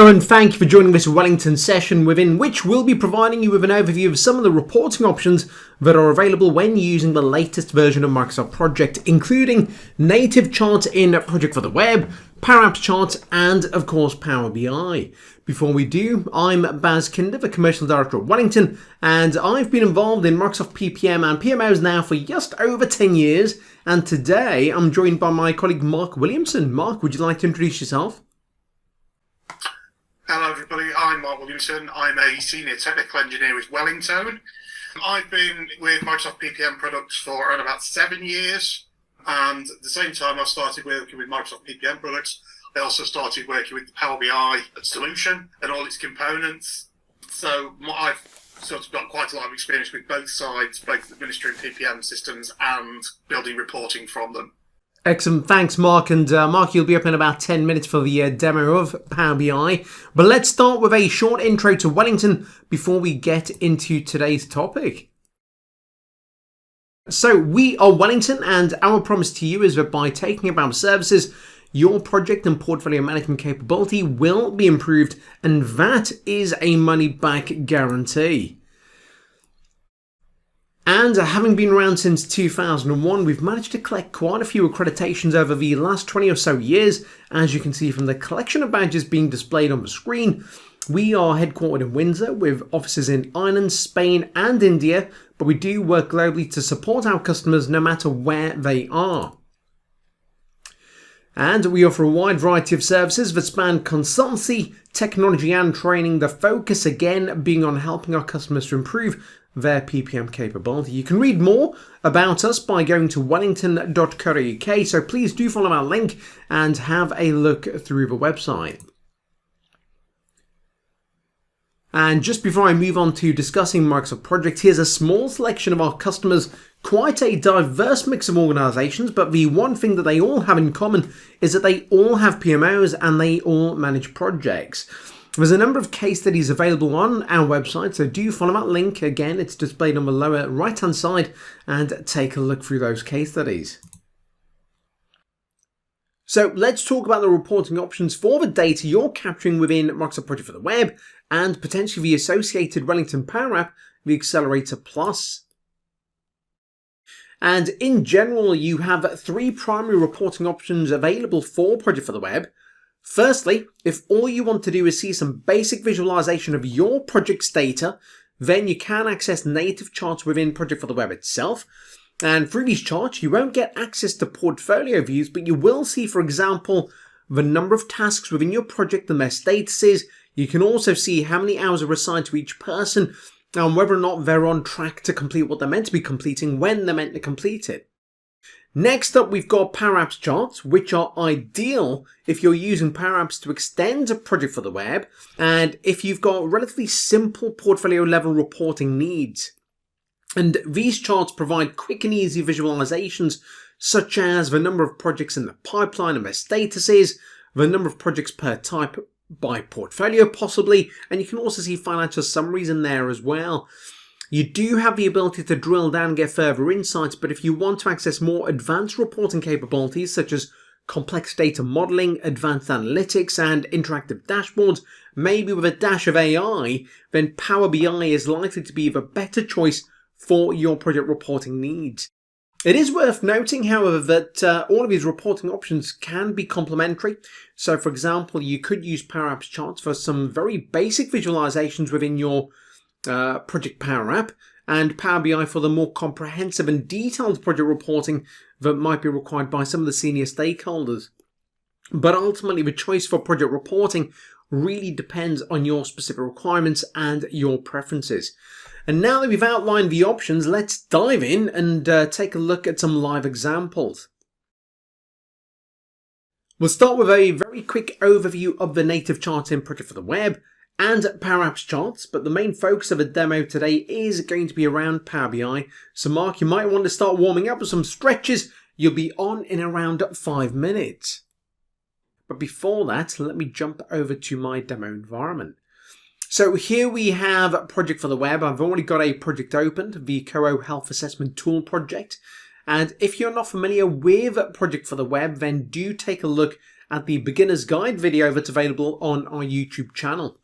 Hello and thank you for joining this Wellingtone session, within which we'll be providing you with an overview of some of the reporting options that are available when using the latest version of Microsoft Project, including native charts in Project for the Web, Power Apps charts, and of course Power BI. Before we do, I'm Baz Kinder, the Commercial Director at Wellingtone, and I've been involved in Microsoft PPM and PMOs now for just over 10 years, and today I'm joined by my colleague Mark Williamson. Mark, would you like to introduce yourself? Hello everybody, I'm Mark Williamson. I'm a Senior Technical Engineer with Wellingtone. I've been with Microsoft PPM products for around about 7 years, and at the same time I started working with Microsoft PPM products, I also started working with the Power BI solution and all its components. So I've sort of got quite a lot of experience with both sides, both administering PPM systems and building reporting from them. Excellent, thanks Mark, and Mark, you'll be up in about 10 minutes for the demo of Power BI, but let's start with a short intro to Wellingtone before we get into today's topic. So we are Wellingtone, and our promise to you is that by taking up our services, your project and portfolio management capability will be improved, and that is a money-back guarantee. And having been around since 2001, we've managed to collect quite a few accreditations over the last 20 or so years. As you can see from the collection of badges being displayed on the screen, we are headquartered in Windsor with offices in Ireland, Spain and India, but we do work globally to support our customers no matter where they are. And we offer a wide variety of services that span consultancy, technology and training, the focus again being on helping our customers to improve their PPM capability. You can read more about us by going to wellington.co.uk, so please do follow our link and have a look through the website. And just before I move on to discussing Microsoft Project, here's a small selection of our customers, quite a diverse mix of organizations, but the one thing that they all have in common is that they all have PMOs and they all manage projects. There's a number of case studies available on our website, so do follow that link. Again, it's displayed on the lower right hand side, and take a look through those case studies. So let's talk about the reporting options for the data you're capturing within Microsoft Project for the Web and potentially the associated Wellingtone Power App, the Accelerator Plus. And in general, you have three primary reporting options available for Project for the Web. Firstly, if all you want to do is see some basic visualization of your project's data, then you can access native charts within Project for the Web itself. And through these charts, you won't get access to portfolio views, but you will see, for example, the number of tasks within your project and their statuses. You can also see how many hours are assigned to each person and whether or not they're on track to complete what they're meant to be completing when they're meant to complete it. Next up, we've got Power Apps charts, which are ideal if you're using Power Apps to extend a project for the web and if you've got relatively simple portfolio level reporting needs. And these charts provide quick and easy visualizations such as the number of projects in the pipeline and their statuses, the number of projects per type by portfolio possibly, and you can also see financial summaries in there as well. You do have the ability to drill down and get further insights, but if you want to access more advanced reporting capabilities such as complex data modeling, advanced analytics and interactive dashboards, maybe with a dash of AI, then Power BI is likely to be the better choice for your project reporting needs. It is worth noting, however, that all of these reporting options can be complementary. So for example, you could use Power Apps charts for some very basic visualizations within your Project Power App, and Power BI for the more comprehensive and detailed project reporting that might be required by some of the senior stakeholders. But ultimately, the choice for project reporting really depends on your specific requirements and your preferences. And now that we've outlined the options, let's dive in and take a look at some live examples. We'll start with a very quick overview of the native charts in Project for the Web and Power Apps charts, but the main focus of the demo today is going to be around Power BI. So Mark, you might want to start warming up with some stretches. You'll be on in around 5 minutes. But before that, let me jump over to my demo environment. So here we have Project for the Web. I've already got a project opened, the COO Health Assessment Tool project. And if you're not familiar with Project for the Web, then do take a look at the beginner's guide video that's available on our YouTube channel.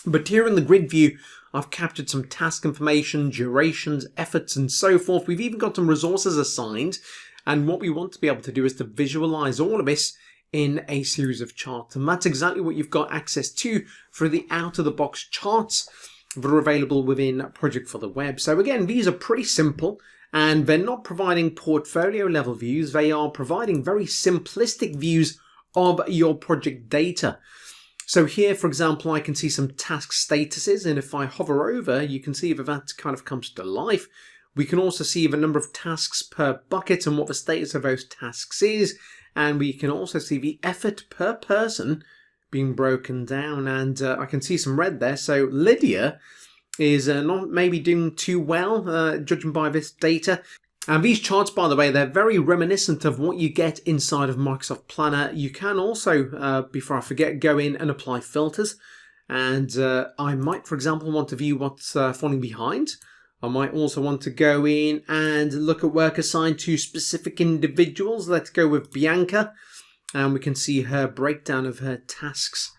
But here in the grid view, I've captured some task information, durations, efforts, and so forth. We've even got some resources assigned. And what we want to be able to do is to visualize all of this in a series of charts. And that's exactly what you've got access to through the out-of-the-box charts that are available within Project for the Web. So again, these are pretty simple, and they're not providing portfolio level views. They are providing very simplistic views of your project data. So here, for example, I can see some task statuses, and if I hover over, you can see that kind of comes to life. We can also see the number of tasks per bucket and what the status of those tasks is, and we can also see the effort per person being broken down, and I can see some red there. So Lydia is not maybe doing too well, judging by this data. And these charts, by the way, they're very reminiscent of what you get inside of Microsoft Planner. You can also, before I forget, go in and apply filters. And I might, for example, want to view what's falling behind. I might also want to go in and look at work assigned to specific individuals. Let's go with Bianca. And we can see her breakdown of her tasks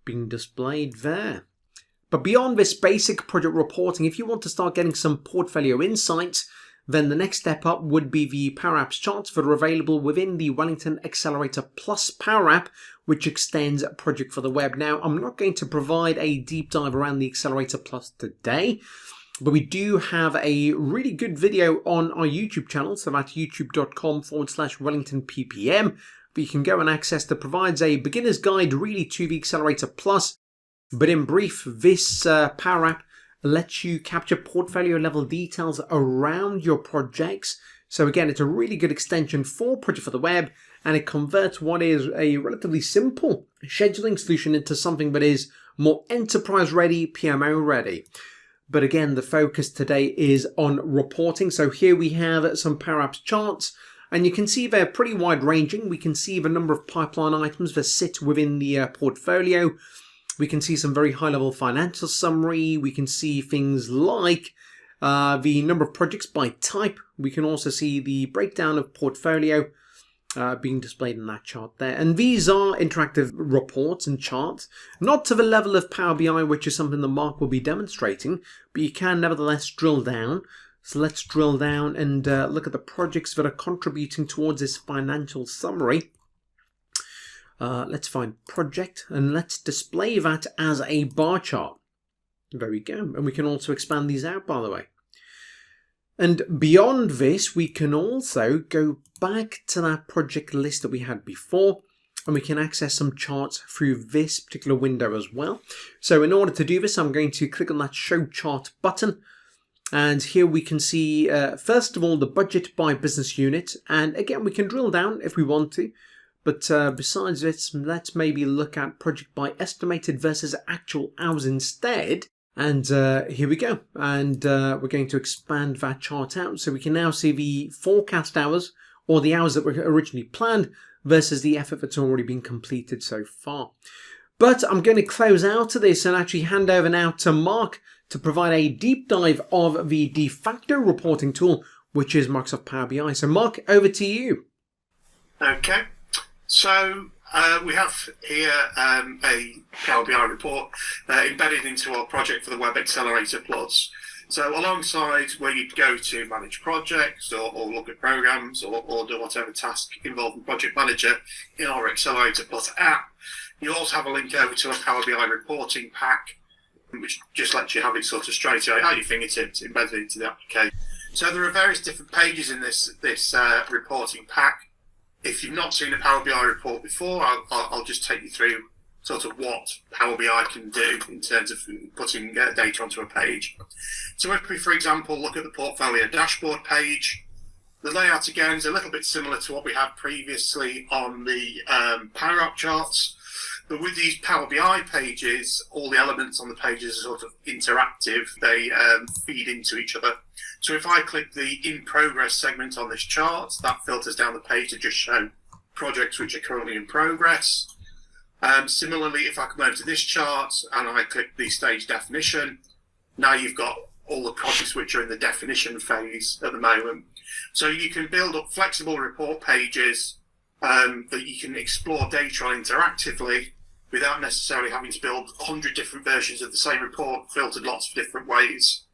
being displayed there. But beyond this basic project reporting, if you want to start getting some portfolio insights, then the next step up would be the Power Apps charts that are available within the Wellingtone Accelerator Plus Power App, which extends Project for the Web. Now, I'm not going to provide a deep dive around the Accelerator Plus today, but we do have a really good video on our YouTube channel, so that's youtube.com/WellingtonePPM, that you can go and access, that provides a beginner's guide really to the Accelerator Plus. But in brief, this Power App lets you capture portfolio level details around your projects. So again, it's a really good extension for Project for the Web, and it converts what is a relatively simple scheduling solution into something that is more enterprise ready, PMO ready. But again, the focus today is on reporting. So here we have some Power Apps charts, and you can see they're pretty wide ranging. We can see the number of pipeline items that sit within the portfolio. We can see some very high-level financial summary. We can see things like the number of projects by type. We can also see the breakdown of portfolio being displayed in that chart there. And these are interactive reports and charts, not to the level of Power BI, which is something that Mark will be demonstrating, but you can nevertheless drill down. So let's drill down and look at the projects that are contributing towards this financial summary. Let's find project and let's display that as a bar chart. There we go. And we can also expand these out, by the way. And beyond this, we can also go back to that project list that we had before, and we can access some charts through this particular window as well. So in order to do this, I'm going to click on that Show Chart button. And here we can see, first of all, the budget by business unit. And again, we can drill down if we want to. But besides this, let's maybe look at project by estimated versus actual hours instead. And here we go. And we're going to expand that chart out. So we can now see the forecast hours, or the hours that were originally planned, versus the effort that's already been completed so far. But I'm going to close out of this and actually hand over now to Mark to provide a deep dive of the de facto reporting tool, which is Microsoft Power BI. So Mark, over to you. Okay. So we have here a Power BI report embedded into our Project for the Web Accelerator Plus. So alongside where you'd go to manage projects or look at programs or do whatever task involving Project Manager in our Accelerator Plus app, you also have a link over to a Power BI reporting pack, which just lets you have it sort of straight away at your fingertips embedded into the application. So there are various different pages in this reporting pack. If you've not seen a Power BI report before, I'll just take you through sort of what Power BI can do in terms of putting data onto a page. So if we, for example, look at the portfolio dashboard page, the layout again is a little bit similar to what we had previously on the Power App charts. But with these Power BI pages, all the elements on the pages are sort of interactive. They feed into each other. So if I click the In Progress segment on this chart, that filters down the page to just show projects which are currently in progress. Similarly, if I come over to this chart and I click the stage definition, now you've got all the projects which are in the definition phase at the moment. So you can build up flexible report pages that you can explore data on interactively without necessarily having to build 100 different versions of the same report filtered lots of different ways.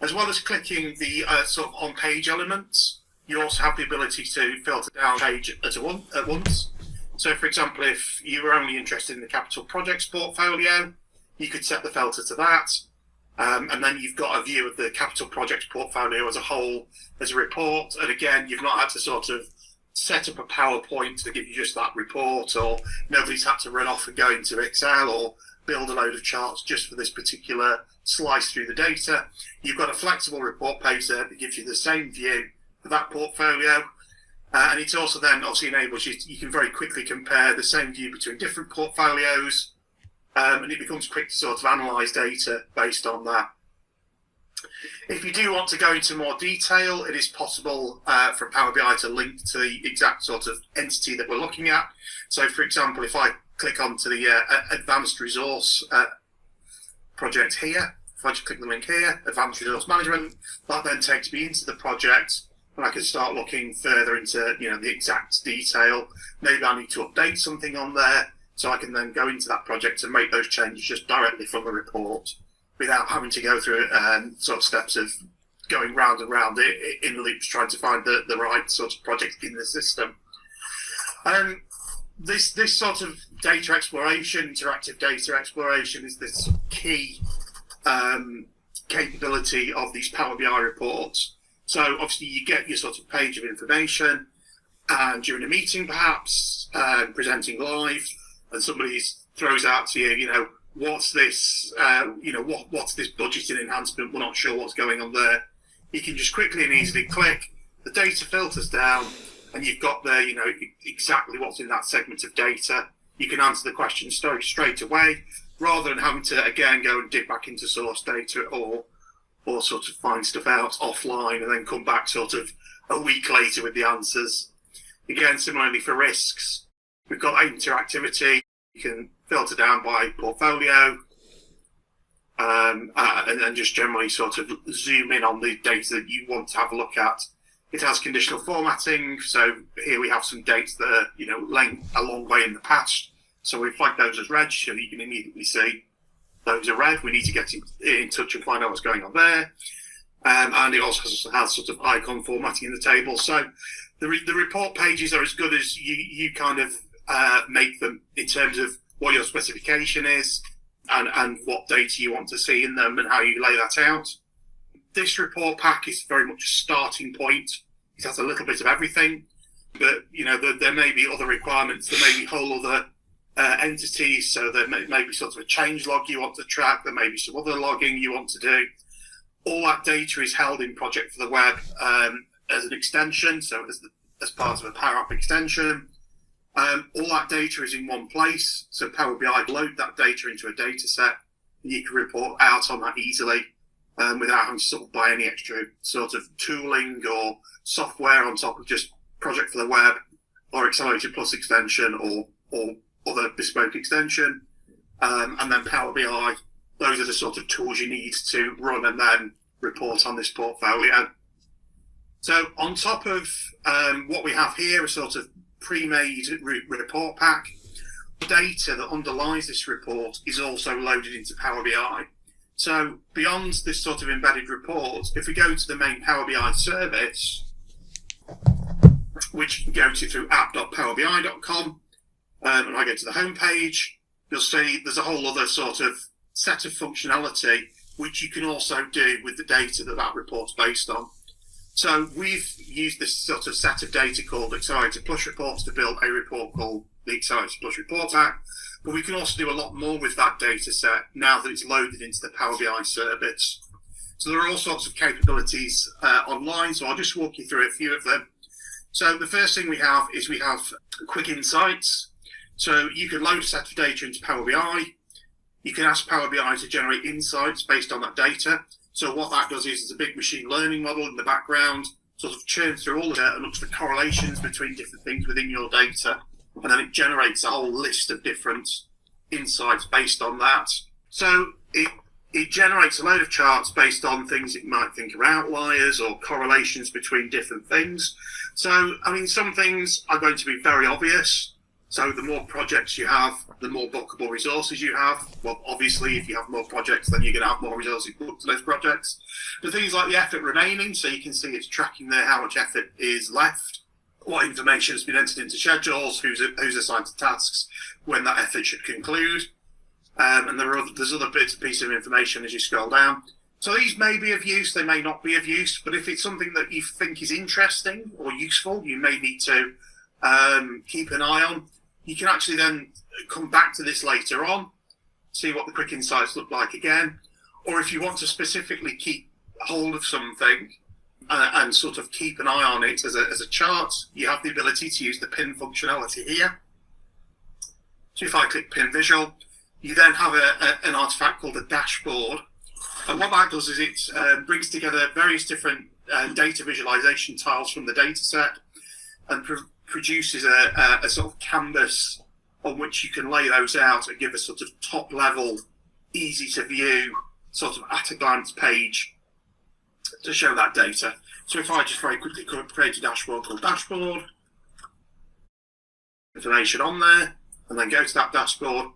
As well as clicking the sort of on-page elements, you also have the ability to filter down page at once. So, for example, if you were only interested in the capital projects portfolio, you could set the filter to that. And then you've got a view of the capital projects portfolio as a whole as a report. And again, you've not had to sort of set up a PowerPoint to give you just that report, or nobody's had to run off and go into Excel or build a load of charts just for this particular slice through the data. You've got a flexible report page there that gives you the same view for that portfolio. And it also then obviously enables you can very quickly compare the same view between different portfolios, and it becomes quick to sort of analyse data based on that. If you do want to go into more detail, it is possible for Power BI to link to the exact sort of entity that we're looking at. So, for example, if I click onto the Advanced Resource project here, if I just click the link here, Advanced Resource Management, that then takes me into the project, and I can start looking further into the exact detail. Maybe I need to update something on there, so I can then go into that project and make those changes just directly from the report, without having to go through sort of steps of going round and round in loops trying to find the right sort of project in the system. This sort of data exploration, interactive data exploration, is this key capability of these Power BI reports. So obviously you get your sort of page of information, and during a meeting perhaps, presenting live, and somebody throws out to you, what's this, what's this budgeting enhancement? We're not sure what's going on there. You can just quickly and easily click, the data filters down, and you've got there, exactly what's in that segment of data. You can answer the question straight away, rather than having to, again, go and dig back into source data or sort of find stuff out offline and then come back sort of a week later with the answers. Again, similarly for risks, we've got interactivity. You can filter down by portfolio, and then just generally sort of zoom in on the data that you want to have a look at. It has conditional formatting, so here we have some dates that are a long way in the past. So we flag those as red, so you can immediately see those are red. We need to get in touch and find out what's going on there. And it also has sort of icon formatting in the table. So the report pages are as good as you kind of make them in terms of what your specification is and what data you want to see in them and how you lay that out. This report pack is very much a starting point. It has a little bit of everything, but there may be other requirements. There may be whole other entities, so there may be sort of a change log you want to track. There may be some other logging you want to do. All that data is held in Project for the Web as an extension, so as part of a Power App extension. All that data is in one place, so Power BI load that data into a data set, and you can report out on that easily without having to sort of buy any extra sort of tooling or software on top of just Project for the Web or Accelerator Plus extension or other bespoke extension. And then Power BI, those are the sort of tools you need to run and then report on this portfolio. So on top of what we have here, a sort of pre-made report pack, the data that underlies this report is also loaded into Power BI. So beyond this sort of embedded report, if we go to the main Power BI service, which you can go to through app.powerbi.com, and I go to the home page, you'll see there's a whole other sort of set of functionality which you can also do with the data that report's based on. So we've used this sort of set of data called Accelerator Plus reports to build a report called the Accelerator Plus Report Pack, but we can also do a lot more with that data set now that it's loaded into the Power BI service. So there are all sorts of capabilities online, so I'll just walk you through a few of them. So the first thing we have is quick insights. So you can load a set of data into Power BI. You can ask Power BI to generate insights based on that data. So what that does is it's a big machine learning model in the background, sort of churns through all the data and looks for correlations between different things within your data. And then it generates a whole list of different insights based on that. So it it generates a load of charts based on things it might think are outliers or correlations between different things. So, I mean, some things are going to be very obvious. So the more projects you have, the more bookable resources you have. Well, obviously, if you have more projects, then you're going to have more resources booked to those projects. But things like the effort remaining, so you can see it's tracking there how much effort is left, what information has been entered into schedules, who's assigned to tasks, when that effort should conclude. And there's other bits and pieces of information as you scroll down. So these may be of use, they may not be of use, but if it's something that you think is interesting or useful, you may need to keep an eye on. You can actually then come back to this later on, see what the quick insights look like again. Or if you want to specifically keep hold of something and sort of keep an eye on it as a chart, you have the ability to use the pin functionality here. So if I click pin visual, you then have an artifact called a dashboard. And what that does is it brings together various different data visualization tiles from the data set and produces a sort of canvas on which you can lay those out and give a sort of top level, easy to view, sort of at a glance page to show that data. So if I just very quickly create a dashboard called dashboard, information on there, and then go to that dashboard,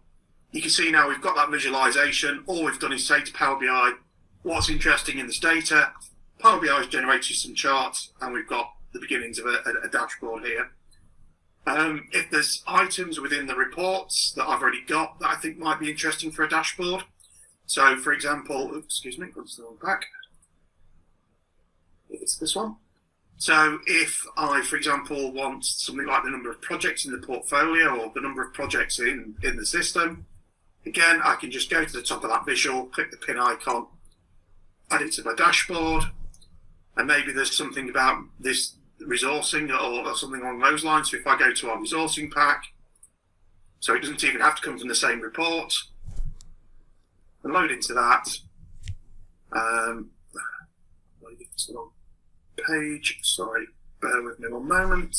you can see now we've got that visualization. All we've done is say to Power BI, what's interesting in this data. Power BI has generated some charts, and we've got the beginnings of a dashboard here. If there's items within the reports that I've already got that I think might be interesting for a dashboard. So, for example, excuse me, let's go back. It's this one. So if I, for example, want something like the number of projects in the portfolio or the number of projects in the system, again, I can just go to the top of that visual, click the pin icon, add it to my dashboard, and maybe there's something about this resourcing or something along those lines. So if I go to our resourcing pack, so it doesn't even have to come from the same report, and load into that. It's the wrong page, sorry, bear with me 1 moment.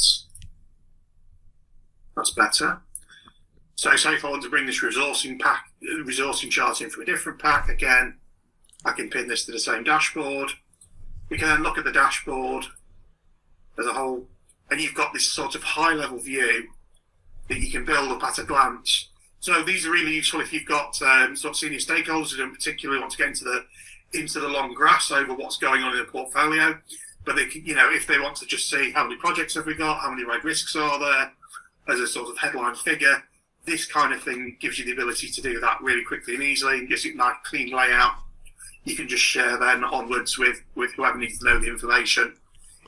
That's better. So say if I want to bring this resourcing chart in from a different pack, again, I can pin this to the same dashboard. We can then look at the dashboard as a whole, and you've got this sort of high-level view that you can build up at a glance. So these are really useful if you've got sort of senior stakeholders who don't particularly want to get into the long grass over what's going on in the portfolio, but they can, if they want to just see how many projects have we got, how many red risks are there, as a sort of headline figure, this kind of thing gives you the ability to do that really quickly and easily, and gives you a nice clean layout. You can just share then onwards with whoever needs to know the information.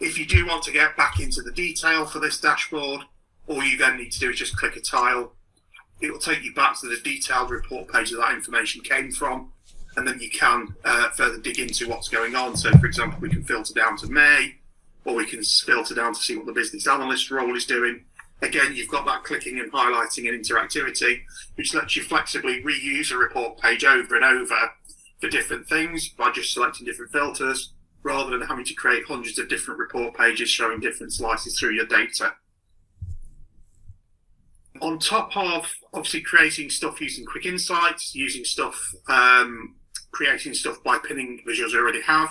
If you do want to get back into the detail for this dashboard, all you then need to do is just click a tile. It will take you back to the detailed report page that information came from, and then you can further dig into what's going on. So, for example, we can filter down to May, or we can filter down to see what the business analyst role is doing. Again, you've got that clicking and highlighting and interactivity, which lets you flexibly reuse a report page over and over for different things by just selecting different filters, rather than having to create hundreds of different report pages showing different slices through your data. On top of obviously creating stuff using quick insights, using stuff, creating stuff by pinning visuals you already have,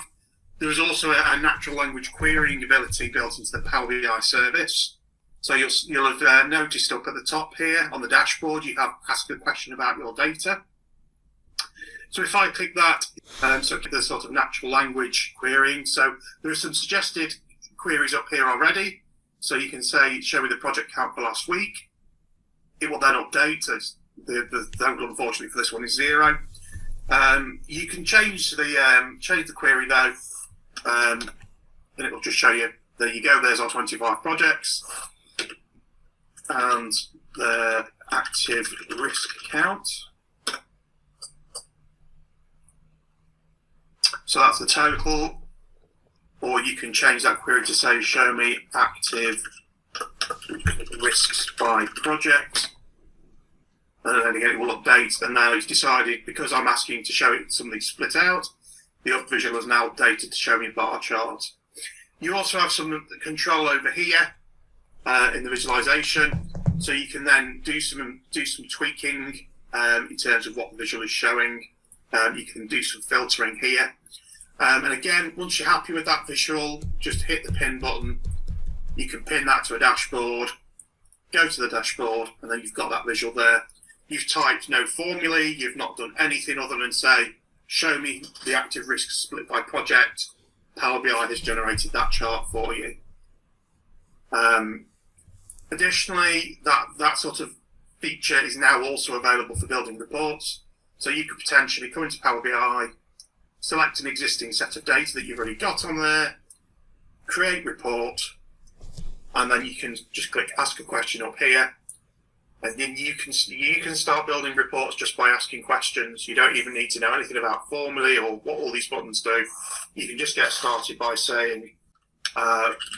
there is also a natural language querying ability built into the Power BI service. So you'll have noticed up at the top here on the dashboard, you have ask a question about your data. So if I click that, so the sort of natural language querying, so there are some suggested queries up here already. So you can say, show me the project count for last week. It will then update. The total, unfortunately, for this one is 0. You can change the query though, and it will just show you. There you go. There's our 25 projects and the active risk count. So that's the total. Or you can change that query to say, show me active risks by project. And then again, it will update. And now it's decided, because I'm asking to show it something split out, the up visual is now updated to show me a bar chart. You also have some control over here in the visualization. So you can then do some tweaking in terms of what the visual is showing. You can do some filtering here. And again, once you're happy with that visual, just hit the pin button. You can pin that to a dashboard, go to the dashboard, and then you've got that visual there. You've typed no formulae, you've not done anything other than say, show me the active risk split by project. Power BI has generated that chart for you. Additionally, that sort of feature is now also available for building reports. So you could potentially come into Power BI, select an existing set of data that you've already got on there, create report, and then you can just click ask a question up here. And then you can start building reports just by asking questions. You don't even need to know anything about formulae or what all these buttons do. You can just get started by saying,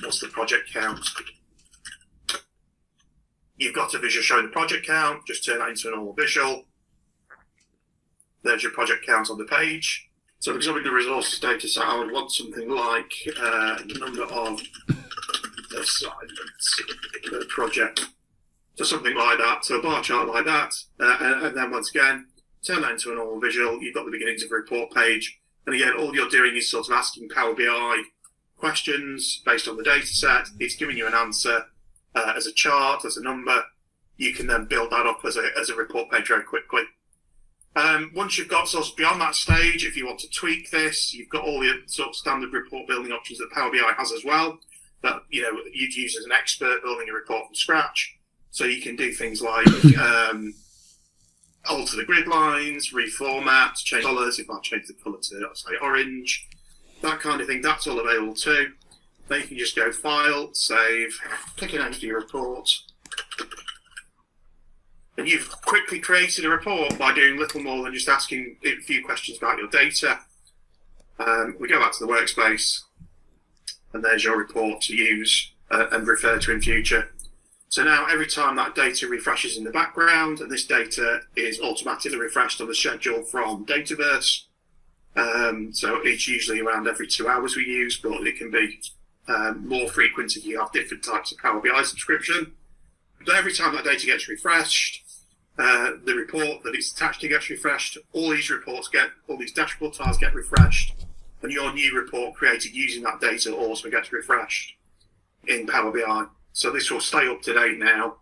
what's the project count? You've got a visual showing the project count, just turn that into a normal visual. There's your project count on the page. So for example, the resources data set, I would want something like the number of assignments per project. So something like that, so a bar chart like that, and then once again, turn that into a normal visual. You've got the beginnings of a report page, and again, all you're doing is sort of asking Power BI questions based on the data set. It's giving you an answer as a chart, as a number. You can then build that up as a report page very quickly. Once you've got sort of beyond that stage, if you want to tweak this, you've got all the sort of standard report building options that Power BI has as well, that you'd use as an expert building a report from scratch. So you can do things like alter the grid lines, reformat, change colours. If I change the colour to, say, orange, that kind of thing, that's all available too. Then you can just go File, Save, click an empty report. And you've quickly created a report by doing little more than just asking a few questions about your data. We go back to the workspace, and there's your report to use and refer to in future. So now every time that data refreshes in the background, and this data is automatically refreshed on the schedule from Dataverse. So it's usually around every 2 hours we use, but it can be more frequent if you have different types of Power BI subscription. But every time that data gets refreshed, the report that it's attached to gets refreshed, all these dashboard tiles get refreshed, and your new report created using that data also gets refreshed in Power BI. So this will stay up to date now.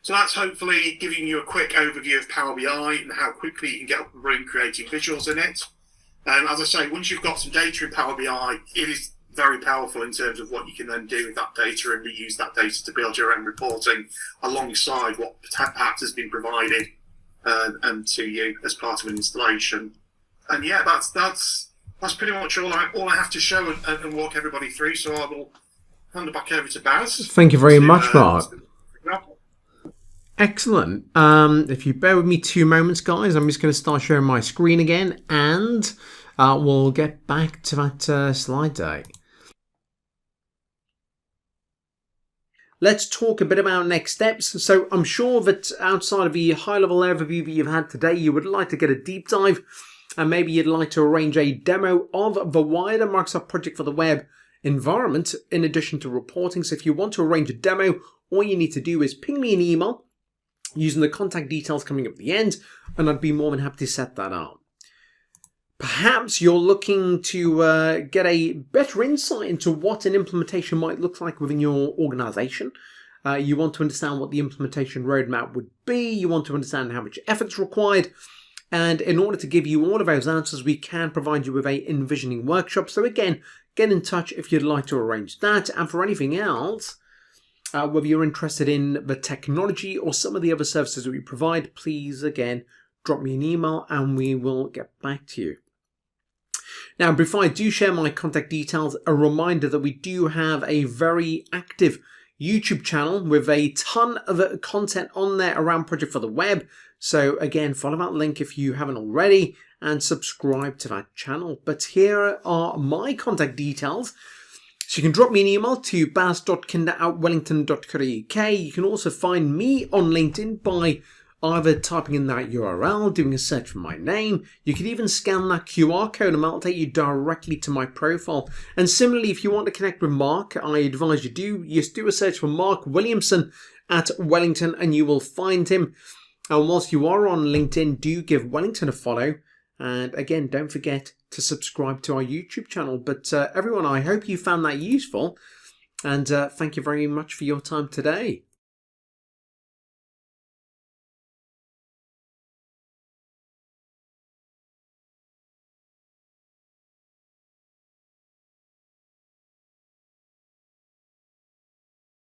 So that's hopefully giving you a quick overview of Power BI and how quickly you can get up and running creating visuals in it. As I say, once you've got some data in Power BI, it is very powerful in terms of what you can then do with that data and reuse that data to build your own reporting alongside what perhaps has been provided and to you as part of an installation. And yeah, that's pretty much all I have to show and walk everybody through. So I will hand it back over to Baz. Thank you very much, Mark. Excellent. If you bear with me 2 moments, guys, I'm just going to start showing my screen again, and we'll get back to that slide deck. Let's talk a bit about next steps. So I'm sure that outside of the high-level overview that you've had today, you would like to get a deep dive, and maybe you'd like to arrange a demo of the wider Microsoft Project for the Web environment in addition to reporting. So if you want to arrange a demo, all you need to do is ping me an email using the contact details coming up at the end, and I'd be more than happy to set that up. Perhaps you're looking to get a better insight into what an implementation might look like within your organization. You want to understand what the implementation roadmap would be. You want to understand how much effort is required. And in order to give you all of those answers, we can provide you with a envisioning workshop. So again, get in touch if you'd like to arrange that. And for anything else, whether you're interested in the technology or some of the other services that we provide, please, again, drop me an email and we will get back to you. Now, before I do share my contact details, a reminder that we do have a very active YouTube channel with a ton of content on there around Project for the Web. So again, follow that link if you haven't already and subscribe to that channel. But here are my contact details. So you can drop me an email to baz.kinder@wellington.co.uk. You can also find me on LinkedIn by either typing in that URL, doing a search for my name. You can even scan that QR code and that'll take you directly to my profile. And similarly, if you want to connect with Mark, I advise you do a search for Mark Williamson at Wellington and you will find him. And whilst you are on LinkedIn, do give Wellington a follow. And again, don't forget to subscribe to our YouTube channel. But everyone, I hope you found that useful. And thank you very much for your time today.